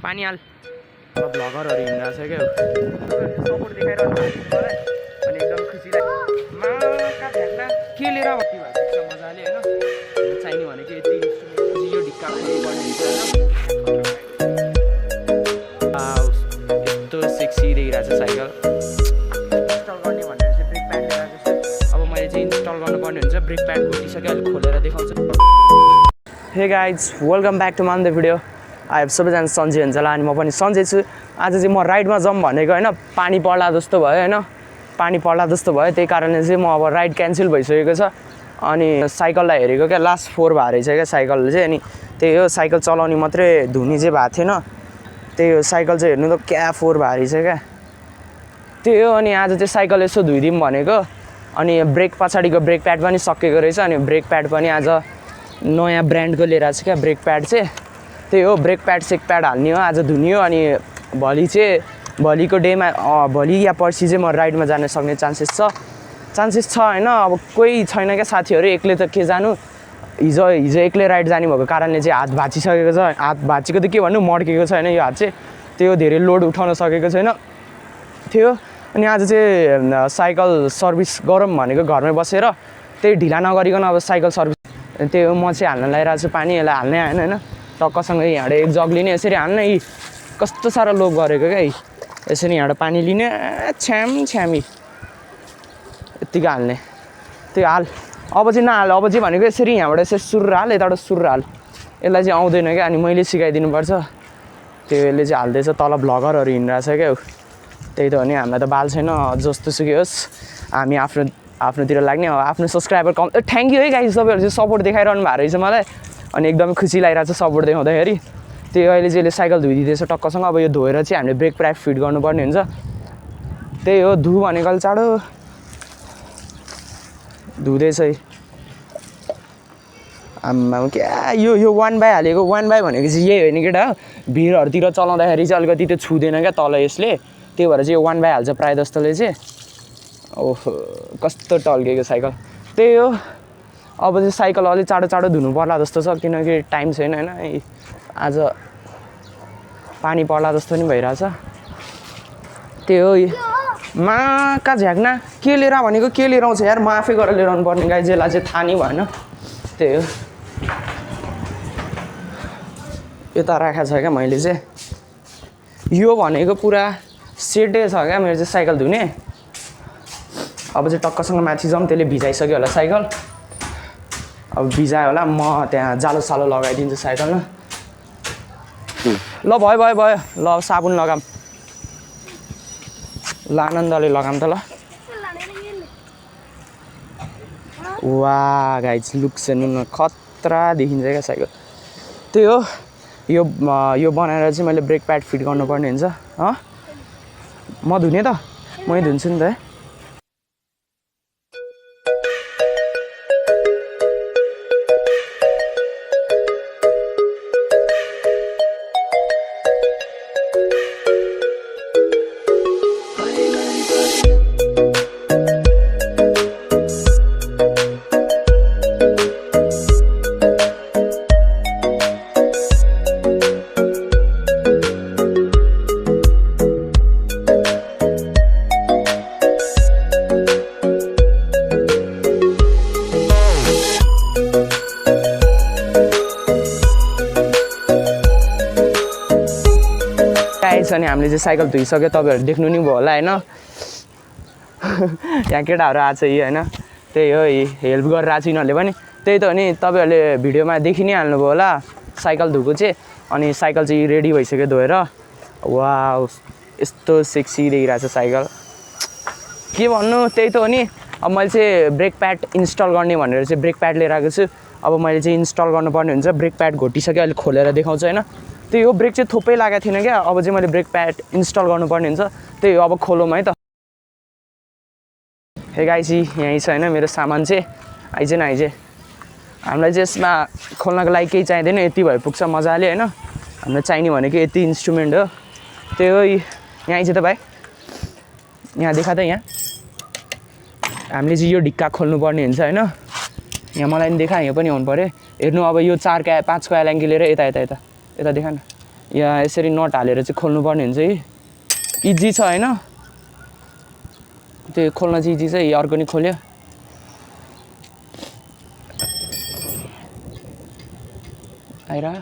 पानी हाल भ्लगरहरू हिँडिरहेको छ क्या सपोर्ट देखाइरहनु भएको मलाई अनि एकदम खुसी लाग्यो के लिएर भर्ती भएको छ मजाले होइन चाहिने भनेको यति इन्स्ट्रुमेन्ट यो ढिक्का खोल्नुपर्ने हुन्छ यस्तो सेक्सी देखिरहेको छ साइकल इन्स्टल गर्ने भनेर चाहिँ ब्रेक प्याड लिएर आएको छु अब मैले चाहिँ इन्स्टल गर्नुपर्ने हुन्छ ब्रेक प्याड घुटिसक्यो अहिले खोलेर देखाउँछु hey guys welcome back to my video आइभ सबैजना सन्चै हुन्छ होला अनि म पनि सन्चै छु आज चाहिँ म राइडमा जाउँ भनेको होइन पानी पर्ला जस्तो भयो होइन पानी पर्ला जस्तो भयो त्यही कारणले चाहिँ म अब राइड क्यान्सल भइसकेको छ अनि साइकललाई हेरेको क्या लास्ट 4 भएको रहेछ क्या साइकलले चाहिँ अनि त्यही हो साइकल चलाउने मात्रै धुने चाहिँ भएको थिएन त्यही हो साइकल चाहिँ हेर्नु त क्या 4 भएको रहेछ क्या त्यही हो अनि आज चाहिँ साइकल यसो धोइदिउँ भनेको अनि ब्रेक पछाडिको ब्रेक प्याड पनि सकिएको रहेछ अनि ब्रेक प्याड पनि आज नयाँ ब्रान्डको लिएर आएको छु क्या ब्रेक प्याड चाहिँ त्यही हो ब्रेक प्याड सेक प्याड हाल्ने हो आज धुने हो अनि भोलि चाहिँ भोलिको डेमा भोलि या पर्सि चाहिँ म राइडमा जान सक्ने चान्सेस छ होइन अब कोही छैन क्या साथीहरू एक्लै त के जानु हिजो एक्लै राइड जाने भएको कारणले चाहिँ हात भाँचिसकेको छ हात भाँचेको त के भन्नु मड्केको छैन यो हात चाहिँ त्यो धेरै लोड उठाउन सकेको छैन थियो अनि आज चाहिँ साइकल सर्भिस गरौँ भनेको घरमै बसेर त्यही ढिला नगरिकन अब साइकल सर्भिस त्यही हो म चाहिँ हाल्न लगाइरहेको छु पानी यसलाई हाल्नै आएन होइन टक्कसँग यहाँबाट एक जग लिने यसरी हाल्न यी कस्तो साह्रो लोभ गरेको क्या यसरी यहाँबाट पानी लिने छ्यामी यत्तिकै हाल्ने त्यो हाल अब चाहिँ नहाल अब चाहिँ भनेको यसरी यहाँबाट यसरी सुर हाल यताबाट सुर हाल यसलाई चाहिँ आउँदैन क्या अनि मैले सिकाइदिनुपर्छ त्यो यसले चाहिँ हाल्दैछ तल भ्लगरहरू हिँडिरहेछ क्या त्यही त हो नि हामीलाई त बाल छैन जस्तो सुकै होस् हामी आफ्नोतिर लाग्ने आफ्नो सब्सक्राइबर कम थ्याङ्क यू है गाइज तपाईँहरू चाहिँ सपोर्ट देखाइरहनु भएको रहेछ मलाई अनि एकदमै खुसी लागिरहेको छ सपोर्ट देखाउँदाखेरि त्यही अहिले चाहिँ यसले साइकल धोइदिँदैछ टक्कसँग अब यो धोएर चाहिँ हामीले ब्रेक प्याड फिट गर्नुपर्ने हुन्छ त्यही हो धु भनेको चाँडो धुँदैछ है आम्मा क्या यो 1 बाई हालेको 1 बाई भनेको चाहिँ यही होइन केटा भिरहरूतिर चलाउँदाखेरि चाहिँ अलिकति त्यो छुँदैन क्या तल यसले त्यही भएर चाहिँ यो 1 बाई हाल्छ प्रायः जस्तोले चाहिँ ओहो कस्तो टल्केको साइकल त्यही हो अब चाहिँ साइकल अलिक चाँडो धुनु पर्ला जस्तो छ किनकि टाइम छैन होइन आज पानी पर्ला जस्तो नि भइरहेछ त्यही हो माका झ्याक्ना के लिएर भनेको के लिएर आउँछ यार म आफै गरेर लिएर आउनु पर्ने गाई जेलाई चाहिँ थाहा नै भएन त्यही हो यता राखेको छ क्या मैले चाहिँ यो भनेको पुरा सेटै छ क्या मेरो चाहिँ साइकल धुने अब चाहिँ टक्कसँग माथि जाउँ त्यसले भिजाइसक्यो होला साइकल अब भिजायो होला म त्यहाँ जालो सालो लगाइदिन्छु साइकलमा ल भयो ल साबुन लगाम ल आनन्दले लगाम त ल वाह गाइज लुक्स हेर्नु खतरा देखिन्छ क्या साइकल त्यही हो यो बनाएर चाहिँ मैले ब्रेक प्याड फिट गर्नुपर्ने हुन्छ म धुने त मै धुन्छु नि त अनि हामीले चाहिँ साइकल धोइसक्यो तपाईँहरू देख्नु नि भयो होला होइन यहाँ केटाहरू आएको छ यी होइन त्यही हो हेल्प गरेर आएको छ यिनीहरूले पनि त्यही त हो नि तपाईँहरूले भिडियोमा देखि नै हाल्नुभयो होला साइकल धोएको चाहिँ अनि साइकल चाहिँ रेडी भइसक्यो धोएर वाह यस्तो सेक्सी देखिरहेको छ साइकल के भन्नु त्यही त हो नि अब मैले चाहिँ ब्रेक प्याड इन्स्टल गर्ने भनेर चाहिँ ब्रेक प्याड लिएर आएको छु अब मैले चाहिँ इन्स्टल गर्नुपर्ने हुन्छ ब्रेक प्याड घोटिसक्यो अहिले खोलेर देखाउँछु होइन त्यही हो ब्रेक चाहिँ थोपै लागेको थिएन क्या अब चाहिँ मैले ब्रेक प्याड इन्स्टल गर्नुपर्ने हुन्छ त्यही हो अब खोलौँ है त हे गाइस यहीँ छ होइन मेरो सामान चाहिँ आइज न आइज हामीलाई चाहिँ यसमा खोल्नको लागि केही चाहिँदैन यति भए पुग्छ मजाले होइन हामीलाई चाहिने भनेको यति इन्स्ट्रुमेन्ट हो त्यही हो यहाँ आइज त भाइ यहाँ देखा त यहाँ हामीले चाहिँ यो ढिक्का खोल्नुपर्ने हुन्छ होइन यहाँ मलाई पनि देखा यहाँ पनि आउनु पऱ्यो हेर्नु अब यो 4 का 5 को एलाङ्गी लिएर यता देखा न यहाँ यसरी नट हालेर चाहिँ खोल्नुपर्ने हुन्छ है इजी छ हैन त्यो खोल्न चाहिँ इजी छ यो अर्को नि खोल्यो आइरा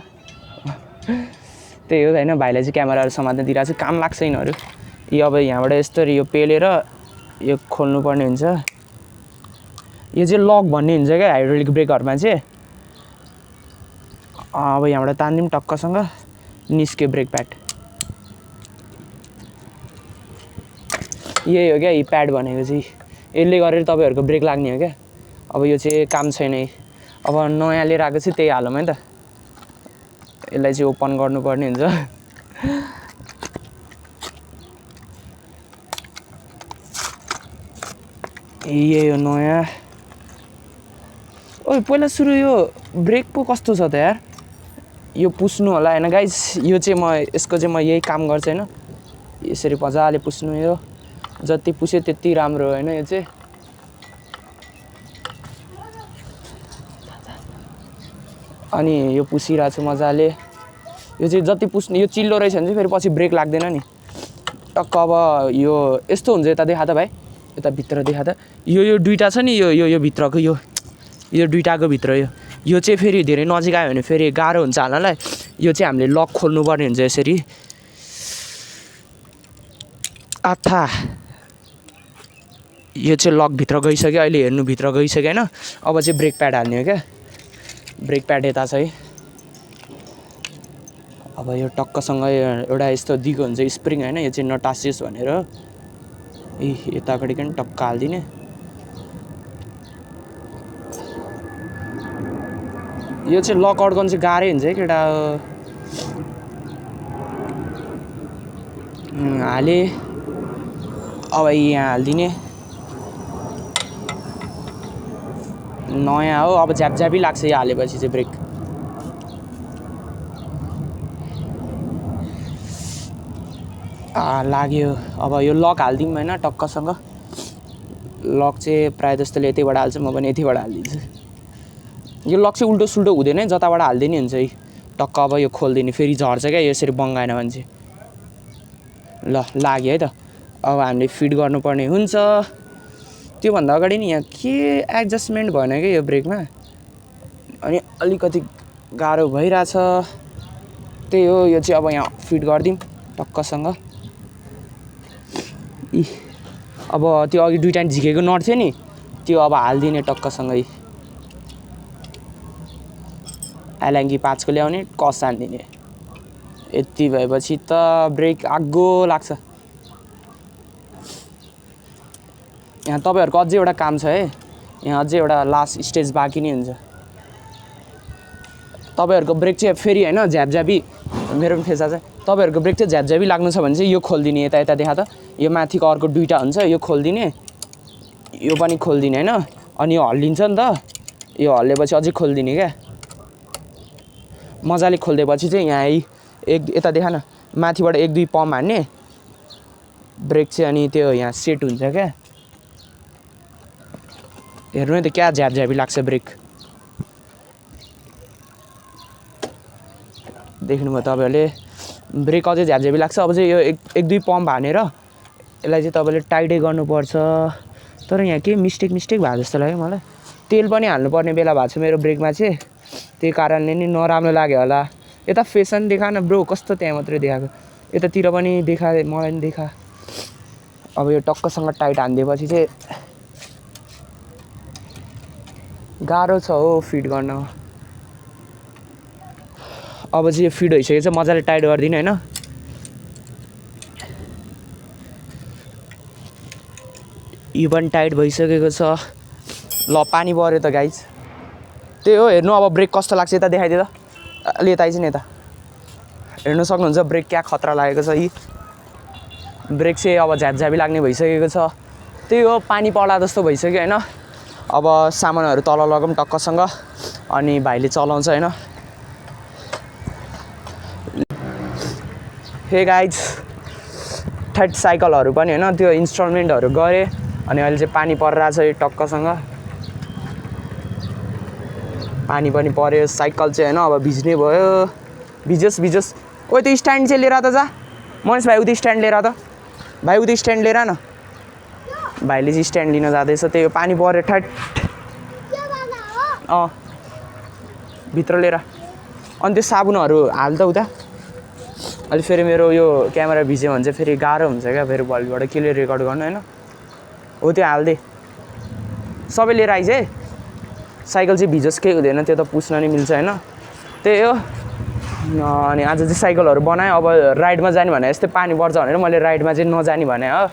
त्यही हो हैन भाइलाई चाहिँ क्यामेराहरु समात्न दिइराछ काम लाग्छ यिनीहरु यो अब यहाँबाट यस्तरी यो पेलेर यो खोल्नु पर्ने हुन्छ यो चाहिँ लक भन्ने हुन्छ के हाइड्रोलिक ब्रेकहरुमा चाहिँ अब यहाँबाट तान्दिम टक्कसँग निस्क्यो ब्रेक प्याड यही हो क्या यो प्याड भनेको चाहिँ यसले गरेर तपाईहरुको ब्रेक लाग्ने हो क्या अब यो चाहिँ काम छैन अब नयाँ लिएर आएको चाहिँ त्यही हालौँ है त यसलाई चाहिँ ओपन गर्नुपर्ने हुन्छ यही हो नयाँ ओइ पहिला सुरु यो ब्रेक पो कस्तो छ त यार यो पुस्नु होला हैन गाइस यो चाहिँ म यसको चाहिँ म यही काम गर्छु हैन यसरी मजाले पुस्नु यो जति पुस्यो त्यति राम्रो हैन यो चाहिँ अनि यो पुसिरा छु मजाले यो चाहिँ जति पुस्नु यो चिल्लो रहेछ भने चाहिँ फेरि पछि ब्रेक लाग्दैन नि टक्क अब यो यस्तो हुन्छ यता देखा त भाइ यता भित्र देखा त यो दुईटा छ नि यो भित्रको यो दुईटाको भित्र यो चाहिँ फेरि धेरै नजिक आयो भने फेरि गाह्रो हुन्छ हाल्नलाई यो चाहिँ हामीले लक खोल्नु पर्ने हुन्छ यसरी आथा यो चाहिँ लक भित्र गइसक्यो अहिले हेर्नु भित्र गइसक्यो हैन अब चाहिँ ब्रेक प्याड हाल्ने हो क्या ब्रेक प्याड यता छ है अब यो टक्कसँग एउटा यस्तो दिगो हुन्छ स्प्रिङ हैन यो चाहिँ नटासियोस् भनेर यतापट्टि पनि टक्क हाल्दिने यो चाहिँ लक अड्काउनु चाहिँ गाह्रै हुन्छ है केटा हाले अब यहाँ हाल्दिने नयाँ हो अब झ्यापझ्यापी लाग्छ यो हालेपछि चाहिँ ब्रेक लाग्यो अब यो लक हाल्दिउँ हैन टक्कसँग लक चाहिँ प्रायः जस्तोले यतैबाट हाल्छ म पनि यतैबाट हालिदिन्छु यो लक चाहिँ उल्टो सुल्टो हुँदैन है जताबाट हाल्दिने हुन्छ है टक्क अब यो खोल्दिने फेरि झर्छ क्या यसरी बङ्गाएन भने चाहिँ ल लाग्यो है त अब हामीले फिट गर्नुपर्ने हुन्छ त्योभन्दा अगाडि नि यहाँ के एडजस्टमेन्ट भएन क्या यो ब्रेकमा अनि अलिकति गाह्रो भइरहेछ त्यही हो यो चाहिँ अब यहाँ फिट गरिदिउँ टक्कसँग अब त्यो अघि दुईटा झिकेको नट थियो नि त्यो अब हाल्दिने टक्कसँगै एलाङ्गी 5 को ल्याउने कस हान्दिने यति भएपछि त ब्रेक आगो लाग्छ यहाँ तपाईहरुको अझै एउटा काम छ है यहाँ अझै एउटा लास्ट स्टेज बाँकी नै हुन्छ तपाईहरुको ब्रेक चाहिँ फेरि हैन झ्यापझ्यापी मेरो पनि फेसा छ तपाईहरुको ब्रेक चाहिँ झ्यापझ्यापी लाग्नु छ भने चाहिँ यो खोल्दिने यता यता देखा त यो माथिको अर्को दुईटा हुन्छ यो खोल्दिने यो पनि खोल्दिने हैन अनि यो हल्लिन्छ नि त यो हल्लेपछि अझै खोल्दिने क्या मजाले खोल्देपछि चाहिँ यहाँ एक यता देखा न माथिबाट 1-2 पम्प हान्ने ब्रेक चाहिँ अनि त्यो यहाँ सेट हुन्छ क्या हेर्नु नि त क्या झ्यापझ्यापी लाग्छ ब्रेक देख्नुभयो तपाईहरुले ब्रेक अझै झ्यापझ्यापी लाग्छ अब चाहिँ यो 1-2 पम्प हानेर यसलाई चाहिँ तपाईले टाइटै गर्नुपर्छ तर यहाँ के मिस्टेक भयो जस्तो लाग्यो मलाई तेल पनि हाल्नुपर्ने बेला भएको छ मेरो ब्रेकमा चाहिँ त्यही कारणले नि नराम्रो लाग्यो होला यता फेसन देखा न ब्रो कस्तो त्यहाँ मात्रै देखाएको यतातिर पनि देखा मलाई पनि देखा अब यो टक्कसँग टाइट हान्दिएपछि चाहिँ गाह्रो छ हो फिट गर्न अब चाहिँ यो फिट भइसकेछ मजाले टाइट गरिदिनु हैन यो पनि टाइट भइसकेको छ ल पानी पर्यो त गाइज त्यही हो हेर्नु अब ब्रेक कस्तो लाग्छ यता देखाइदिए त अलि यता आइज नि यता हेर्नु सक्नुहुन्छ ब्रेक क्या खतरा लागेको छ यी ब्रेक चाहिँ अब झ्यापझ्यापी लाग्ने भइसकेको छ त्यही हो पानी पर्ला जस्तो भइसक्यो हैन अब सामानहरु तल लगाउँ टक्कसँग अनि भाइले चलाउँछ हैन हे गाइज थर्ड साइकलहरु पनि हैन त्यो इन्स्टलमेन्टहरु गरे अनि अहिले चाहिँ पानी परिरहेछ यो टक्कसँग पानी पनि पर्यो साइकल चाहिँ हैन अब भिज्ने भयो भिजोस् ओइ त्यो स्ट्यान्ड चाहिँ लिएर त जा मनिष भाइ उति स्ट्यान्ड लिएर त भाइ उति स्ट्यान्ड लिएर न भाइले चाहिँ स्ट्यान्ड लिन जाँदैछ त्यही हो पानी पऱ्यो ठ्याट भित्र लिएर अनि त्यो साबुनहरू हाल त उता अलि फेरि मेरो यो क्यामेरा भिज्यो भने चाहिँ फेरि गाह्रो हुन्छ क्या फेरि भोलिबाट केले रेकर्ड गर्नु होइन हो त्यो हालिदिए सबै लिएर आइज है साइकल चाहिँ भिजोस् केही हुँदैन त्यो त पुस्न नि मिल्छ होइन त्यही हो अनि आज चाहिँ साइकलहरू बनाएँ अब राइडमा जाने भने यस्तै पानी पर्छ भनेर मैले राइडमा चाहिँ नजाने भने हो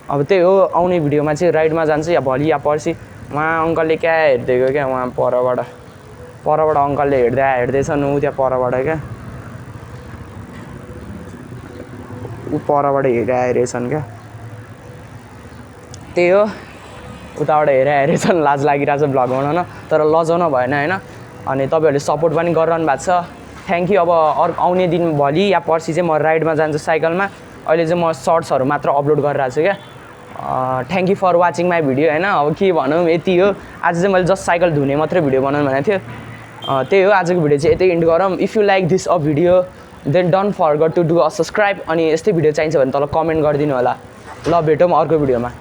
अब त्यही हो आउने भिडियोमा चाहिँ राइडमा जान्छु या भोलि या पर्सि उहाँ अङ्कलले क्या हेरिदिएको क्या उहाँ परबाट अङ्कलले हेर्दैछन् ऊ त्यहाँ परबाट क्या ऊ परबाट हेरिरहेछन् क्या त्यही हो उताबाट हेरिरहेछन् लाज लागिरहेछ भ्लग बनाउन तर लजाउन भएन होइन अनि तपाईँहरूले सपोर्ट पनि गरिरहनु भएको छ थ्याङ्क यू अब आउने दिन भोलि या पर्सि चाहिँ म राइडमा जान्छु साइकलमा अहिले चाहिँ म सर्ट्सहरू मात्र अपलोड गरिरहेको छु क्या thank you for watching my video होइन अब के भनौँ यति हो आज चाहिँ मैले जस्ट साइकल धुने मात्रै भिडियो बनाउनु भनेको थियो त्यही हो आजको भिडियो चाहिँ यतै इन्ड गरौँ if you like this a video then don't forget to do a subscribe अनि यस्तै भिडियो चाहिन्छ भने तल कमेन्ट गरिदिनु होला ल भेटौँ अर्को भिडियोमा